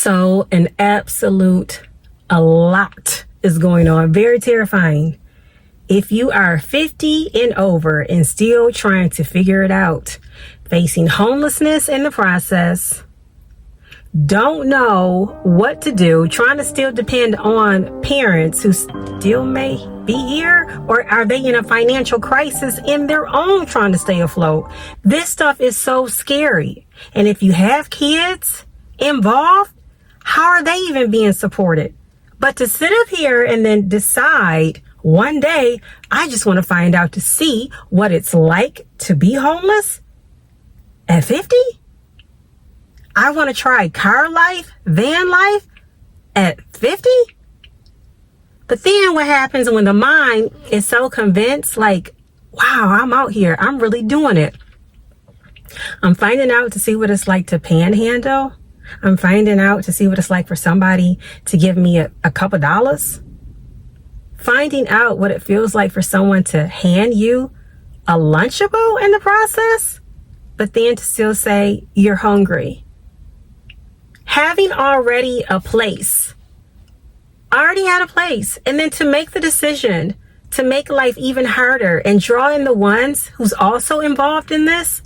So an absolute a lot is going on. Very terrifying. If you are 50 and over and still trying to figure it out, facing homelessness in the process, don't know what to do, trying to still depend on parents who still may be here, or are they in a financial crisis in their own trying to stay afloat? This stuff is so scary. And if you have kids involved, how are they even being supported? But to sit up here and then decide one day, I just want to find out to see what it's like to be homeless at 50. I want to try car life, van life at 50. But then what happens when the mind is so convinced, like, wow, I'm out here, I'm really doing it. I'm finding out to see what it's like to panhandle. I'm finding out to see what it's like for somebody to give me a couple dollars. Finding out what it feels like for someone to hand you a Lunchable in the process, but then to still say you're hungry. Having already had a place, and then to make the decision to make life even harder and draw in the ones who's also involved in this,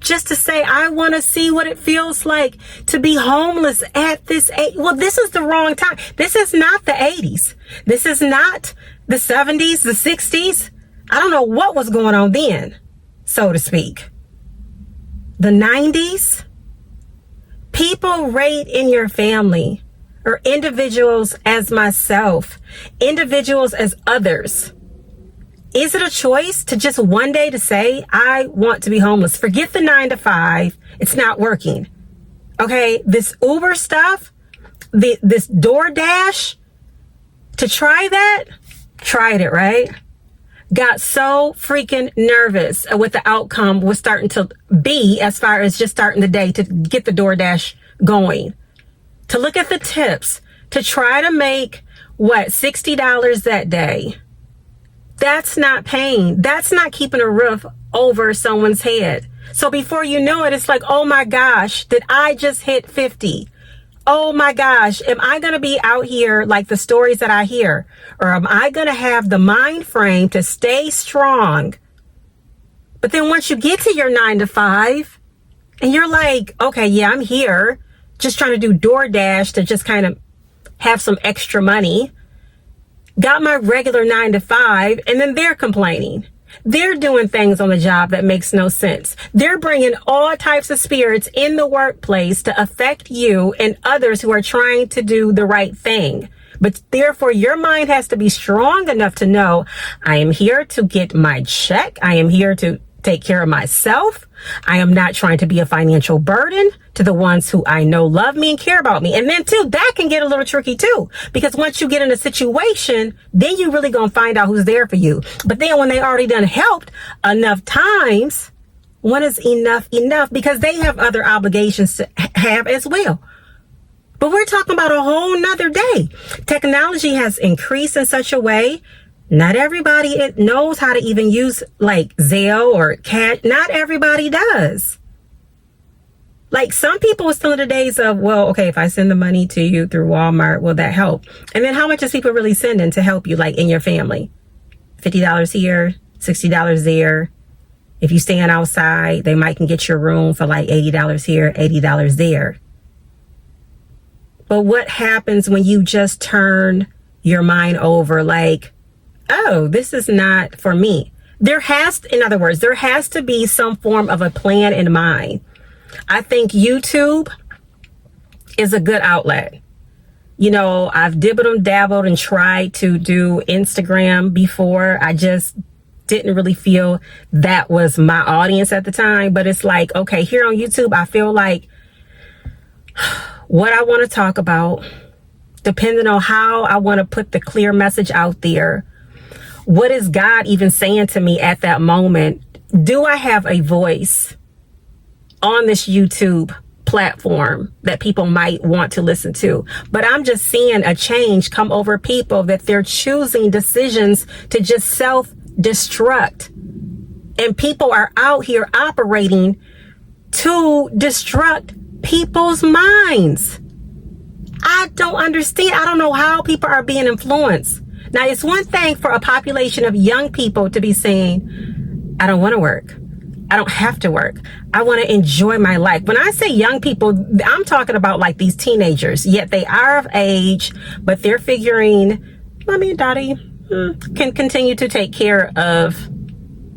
just to say, I want to see what it feels like to be homeless at this age. Well, this is the wrong time. This is not the 80s. This is not the 70s, the 60s. I don't know what was going on then, so to speak. The 90s. People right in your family, or individuals as myself, individuals as others. Is it a choice to just one day to say, I want to be homeless? Forget the 9 to 5. It's not working. Okay. This Uber stuff, this DoorDash, to try that, tried it, right? Got so freaking nervous with the outcome was starting to be, as far as just starting the day to get the DoorDash going, to look at the tips, to try to make $60 that day. That's not paying. That's not keeping a roof over someone's head. So before you know it, it's like, oh my gosh, did I just hit 50? Oh my gosh, am I going to be out here like the stories that I hear? Or am I going to have the mind frame to stay strong? But then once you get to your 9 to 5 and you're like, okay, yeah, I'm here just trying to do DoorDash to just kind of have some extra money. Got my regular 9 to 5, and then they're complaining. They're doing things on the job that makes no sense. They're bringing all types of spirits in the workplace to affect you and others who are trying to do the right thing. But therefore, your mind has to be strong enough to know, I am here to get my check. I am here to take care of myself. I am not trying to be a financial burden to the ones who I know love me and care about me. And then too, that can get a little tricky too, because once you get in a situation, then you really gonna find out who's there for you. But then when they already done helped enough times, when is enough? Because they have other obligations to have as well. But we're talking about a whole nother day. Technology has increased in such a way. Not everybody knows how to even use like Zelle or Cash. Not everybody does. Like some people are still in the days of, well, okay, if I send the money to you through Walmart, will that help? And then how much is people really sending to help you, like in your family? $50 here, $60 there. If you stand outside, they might can get your room for like $80 here, $80 there. But what happens when you just turn your mind over like, oh, this is not for me? In other words, there has to be some form of a plan in mind. I think YouTube is a good outlet. You know, I've dabbled and tried to do Instagram before. I just didn't really feel that was my audience at the time. But it's like, okay, here on YouTube, I feel like what I want to talk about, depending on how I want to put the clear message out there. What is God even saying to me at that moment? Do I have a voice on this YouTube platform that people might want to listen to? But I'm just seeing a change come over people, that they're choosing decisions to just self-destruct. And people are out here operating to destruct people's minds. I don't understand. I don't know how people are being influenced. Now, it's one thing for a population of young people to be saying, I don't want to work. I don't have to work. I want to enjoy my life. When I say young people, I'm talking about like these teenagers, yet they are of age, but they're figuring, Mommy and Daddy can continue to take care of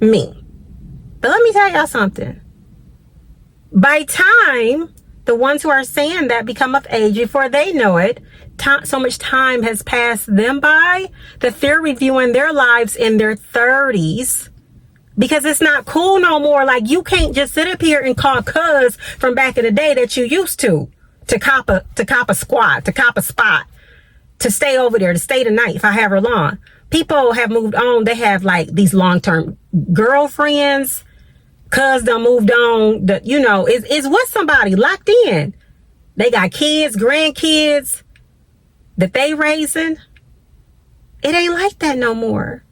me. But let me tell y'all something. By time the ones who are saying that become of age, before they know it, so much time has passed them by that they're reviewing their lives in their 30s. Because it's not cool no more. Like, you can't just sit up here and call cuz from back in the day that you used to cop a squat, to cop a spot, to stay over there, to stay the night for however long. People have moved on. They have like these long-term girlfriends. Cuz done moved on. Is with somebody locked in. They got kids, grandkids that they raising. It ain't like that no more.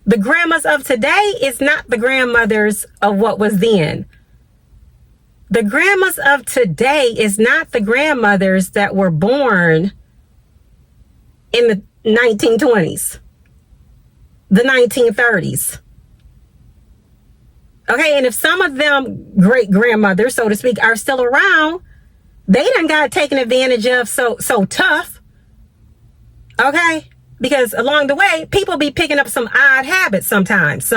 The grandmas of today is not the grandmothers of what was then. The grandmas of today is not the grandmothers that were born in the 1920s, the 1930s. Okay, and if some of them great grandmothers, so to speak, are still around, they done got taken advantage of so tough. Okay? Because along the way, people be picking up some odd habits sometimes.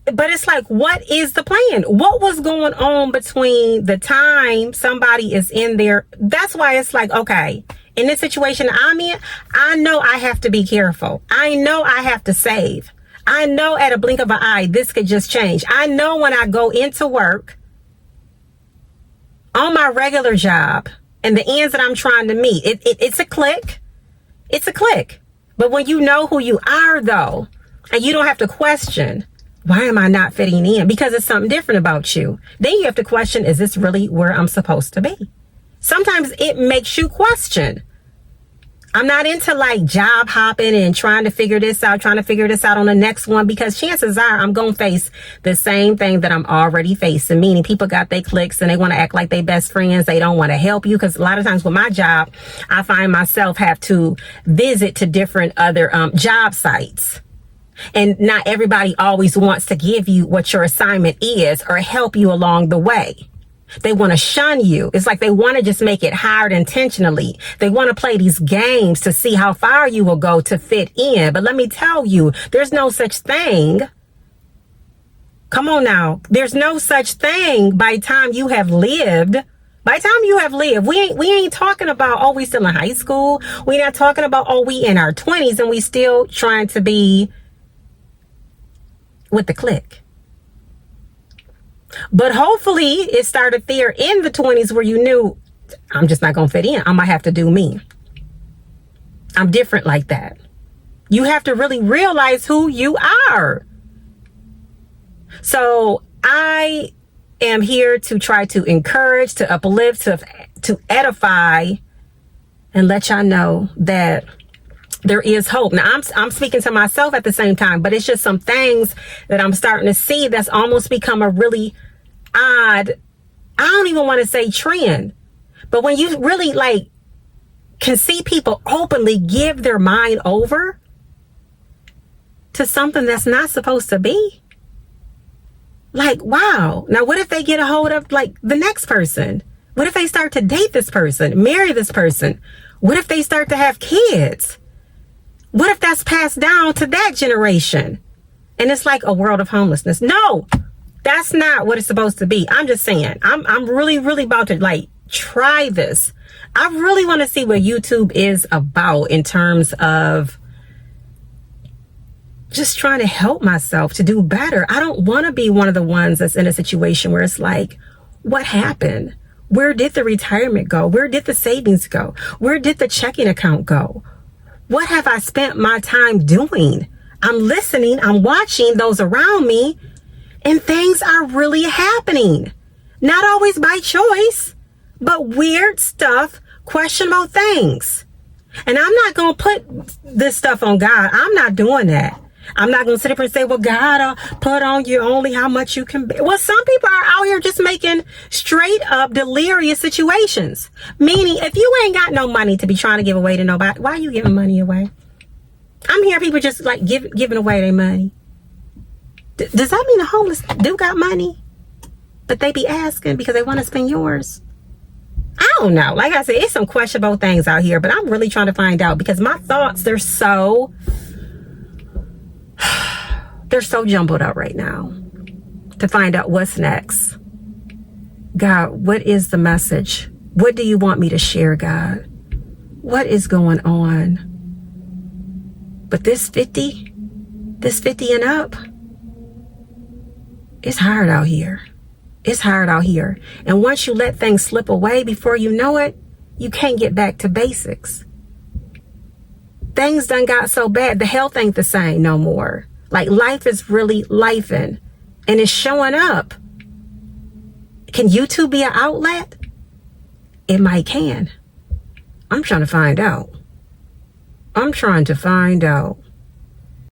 But it's like, what is the plan? What was going on between the time somebody is in there? That's why it's like, okay, in this situation I'm in, I know I have to be careful. I know I have to save. I know at a blink of an eye, this could just change. I know when I go into work on my regular job, and the ends that I'm trying to meet, it's a click. It's a click. But when you know who you are, though, and you don't have to question, why am I not fitting in? Because it's something different about you. Then you have to question, is this really where I'm supposed to be? Sometimes it makes you question. I'm not into like job hopping and trying to figure this out on the next one, because chances are I'm going to face the same thing that I'm already facing, meaning people got their clicks and they want to act like they best friends. They don't want to help you, because a lot of times with my job, I find myself have to visit to different other job sites. And not everybody always wants to give you what your assignment is or help you along the way. They want to shun you. It's like they want to just make it hard intentionally. They want to play these games to see how far you will go to fit in. But let me tell you, there's no such thing. Come on now. There's no such thing by the time you have lived. By the time you have lived, we ain't talking about, oh, we still in high school. We're not talking about, oh, we in our 20s and we still trying to be with the clique. But hopefully it started there in the 20s where you knew, I'm just not going to fit in. I might have to do me. I'm different like that. You have to really realize who you are. So I am here to try to encourage, to uplift, to edify, and let y'all know that there is hope. Now, I'm speaking to myself at the same time, but it's just some things that I'm starting to see that's almost become a really odd, I don't even want to say trend, but when you really like can see people openly give their mind over to something that's not supposed to be. Like, wow. Now, what if they get a hold of like the next person? What if they start to date this person, marry this person? What if they start to have kids? What if that's passed down to that generation? And it's like a world of homelessness. No, that's not what it's supposed to be. I'm just saying, I'm really, really about to like try this. I really want to see what YouTube is about in terms of just trying to help myself to do better. I don't want to be one of the ones that's in a situation where it's like, what happened? Where did the retirement go? Where did the savings go? Where did the checking account go? What have I spent my time doing? I'm listening, I'm watching those around me, and things are really happening. Not always by choice, but weird stuff, questionable things. And I'm not going to put this stuff on God. I'm not doing that. I'm not going to sit up and say, well, God put on you only how much you can bear. Well, some people are out here just making straight up delirious situations. Meaning, if you ain't got no money to be trying to give away to nobody, why are you giving money away? I'm hearing people just like giving away their money. Does that mean the homeless do got money? But they be asking because they want to spend yours? I don't know. Like I said, it's some questionable things out here, but I'm really trying to find out because my thoughts, they're so jumbled up right now to find out what's next. God, what is the message? What do you want me to share, God? What is going on? But this 50 and up, it's hard out here. It's hard out here. And once you let things slip away, before you know it, you can't get back to basics. Things done got so bad, the health ain't the same no more. Like life is really lifing and it's showing up. Can YouTube be an outlet? It might can. I'm trying to find out.